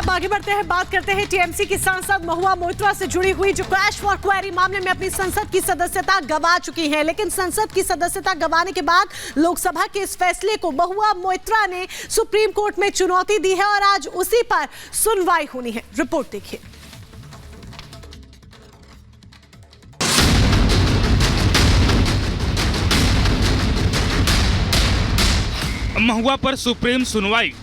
अब आगे बढ़ते हैं, बात करते हैं टीएमसी की सांसद महुआ मोइत्रा से जुड़ी हुई, जो कैश फॉर क्वेरी मामले में अपनी संसद की सदस्यता गंवा चुकी हैं। लेकिन संसद की सदस्यता गंवाने के बाद लोकसभा के इस फैसले को महुआ मोइत्रा ने सुप्रीम कोर्ट में चुनौती दी है और आज उसी पर सुनवाई होनी है। रिपोर्ट देखिए। महुआ पर सुप्रीम सुनवाई।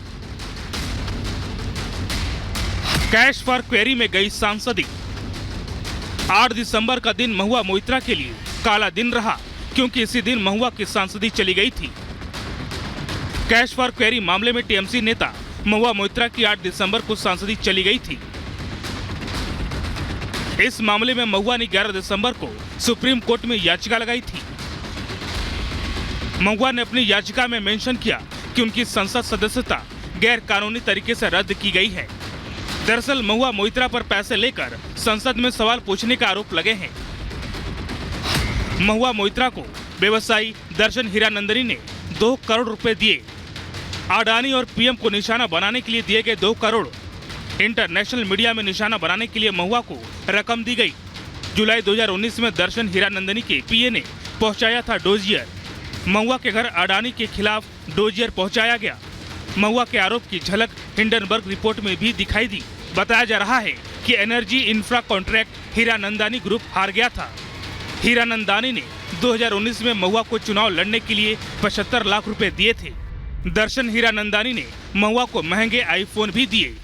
कैश फॉर क्वेरी में गई सांसदी। 8 दिसंबर का दिन महुआ मोइत्रा के लिए काला दिन रहा, क्योंकि इसी दिन महुआ की सांसदी चली गई थी। कैश फॉर क्वेरी मामले में टीएमसी नेता महुआ मोइत्रा की 8 दिसंबर को सांसदी चली गई थी। इस मामले में महुआ ने 11 दिसंबर को सुप्रीम कोर्ट में याचिका लगाई थी। महुआ ने अपनी याचिका में मेंशन किया कि उनकी संसद सदस्यता गैर कानूनी तरीके से रद्द की गई है। दरअसल महुआ मोइत्रा पर पैसे लेकर संसद में सवाल पूछने का आरोप लगे हैं। महुआ मोइत्रा को व्यवसायी दर्शन हीरानंदानी ने 2 करोड़ रुपए दिए। अडानी और पीएम को निशाना बनाने के लिए दिए गए 2 करोड़ इंटरनेशनल मीडिया में निशाना बनाने के लिए महुआ को रकम दी गई। जुलाई 2019 में दर्शन हीरानंदानी के पीए ने पहुंचाया था डोजियर। महुआ के घर अडानी के खिलाफ डोजियर पहुंचाया गया। महुआ के आरोप की झलक हिंडनबर्ग रिपोर्ट में भी दिखाई दी। बताया जा रहा है कि energy infra contract Hiranandani group हार गया था। हीरानंदानी ने 2019 में महुआ को चुनाव लड़ने के लिए 75 लाख रुपए दिए थे। दर्शन हीरानंदानी ने महुआ को महंगे आईफोन भी दिए।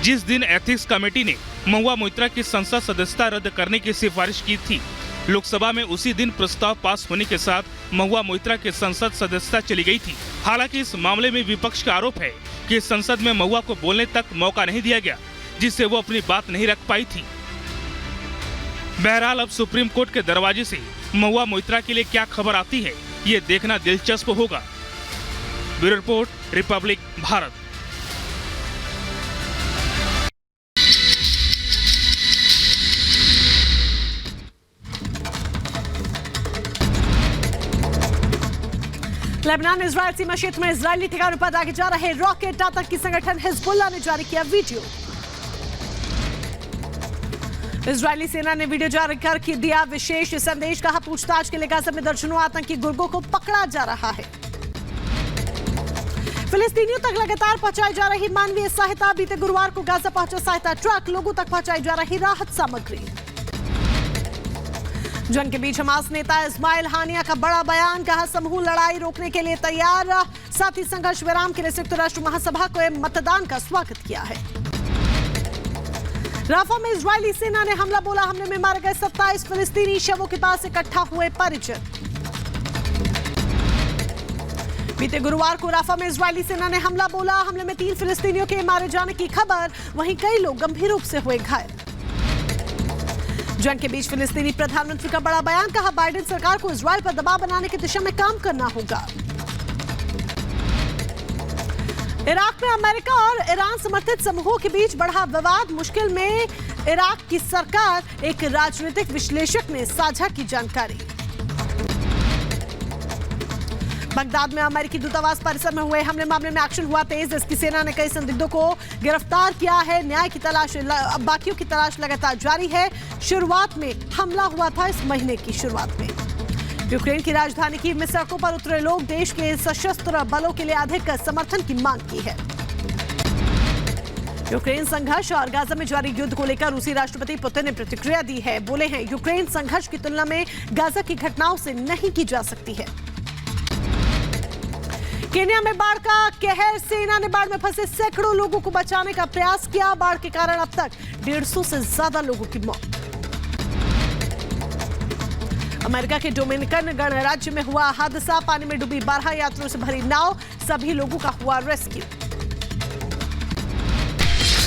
जिस दिन एथिक्स कमेटी ने महुआ मोइत्रा की संसद सदस्यता रद्द करने की सिफारिश की थी, लोकसभा में उसी दिन प्रस्ताव पास होने के साथ महुआ मोइत्रा की संसद सदस्यता चली गई थी। हालांकि इस मामले में विपक्ष का आरोप है कि संसद में महुआ को बोलने तक मौका नहीं दिया गया, जिससे वो अपनी बात नहीं रख पाई थी। बहरहाल अब सुप्रीम कोर्ट के दरवाजे से महुआ मोइत्रा के लिए क्या खबर आती है, ये देखना दिलचस्प होगा। Bureau report, Republic Bharat. Lebanon Israel सीमा क्षेत्र में इजरायली ठिकानों पर दागे जा रहे रॉकेट आतंकी संगठन हिजबुल्लाह ने जारी किया वीडियो। इजरायली सेना ने वीडियो जारी कर दिया विशेष संदेश, कहा पूछताछ के लिए गाजा में दर्जनों आतंकी गुर्गों को पकड़ा जा रहा है। फिलिस्तीनियों तक लगातार पहुंचाई जा रही मानवीय सहायता। बीते गुरुवार को गाजा पहुंचा सहायता ट्रक, लोगों तक पहुंचाई जा रही राहत सामग्री। जंग के बीच हमास नेता इस्माइल हानिया का बड़ा बयान, कहा समूह लड़ाई रोकने के लिए तैयार। साथ ही संघर्ष विराम के लिए संयुक्त राष्ट्र महासभा को मतदान का स्वागत किया है। राफा में इजरायली सेना ने हमला बोला, हमले में मारे गए 27 फिलिस्तीनी, शवों के पास इकट्ठा हुए परिजन। बीते गुरुवार को राफा में इजरायली सेना ने हमला बोला, हमले में 3 फिलिस्तीनियों के मारे जाने की खबर, वहीं कई लोग गंभीर रूप से हुए घायल। जंग के बीच फिलिस्तीनी प्रधानमंत्री का बड़ा बयान, कहा बाइडेन सरकार को इजरायल पर दबाव बनाने की दिशा में काम करना होगा। इराक में अमेरिका और ईरान समर्थित समूहों के बीच बढ़ा विवाद, मुश्किल में इराक की सरकार, एक राजनीतिक विश्लेषक ने साझा की जानकारी। बगदाद में अमेरिकी दूतावास परिसर में हुए हमले मामले में एक्शन हुआ तेज। इसकी सेना ने कई संदिग्धों को गिरफ्तार किया है। न्याय की तलाश, बाकियों की तलाश लगातार जारी है। शुरुआत में हमला हुआ था इस महीने की शुरुआत में। यूक्रेन की राजधानी कीव में सड़कों पर उतरे लोग देश के सशस्त्र बलों के लिए अधिक समर्थन की मांग की है। यूक्रेन संघर्ष और गाजा में जारी युद्ध को लेकर रूसी राष्ट्रपति पुतिन ने प्रतिक्रिया दी है। बोले हैं यूक्रेन संघर्ष की तुलना में गाजा की घटनाओं से नहीं की जा सकती है। केन्या में बाढ़ का कहर, सेना ने बाढ़ में फंसे सैकड़ों लोगों को बचाने का प्रयास किया। बाढ़ के कारण अब तक 150 से ज्यादा लोगों की मौत। अमेरिका के डोमिनिकन गणराज्य में हुआ हादसा, पानी में डूबी 12 यात्रियों से भरी नाव, सभी लोगों का हुआ रेस्क्यू।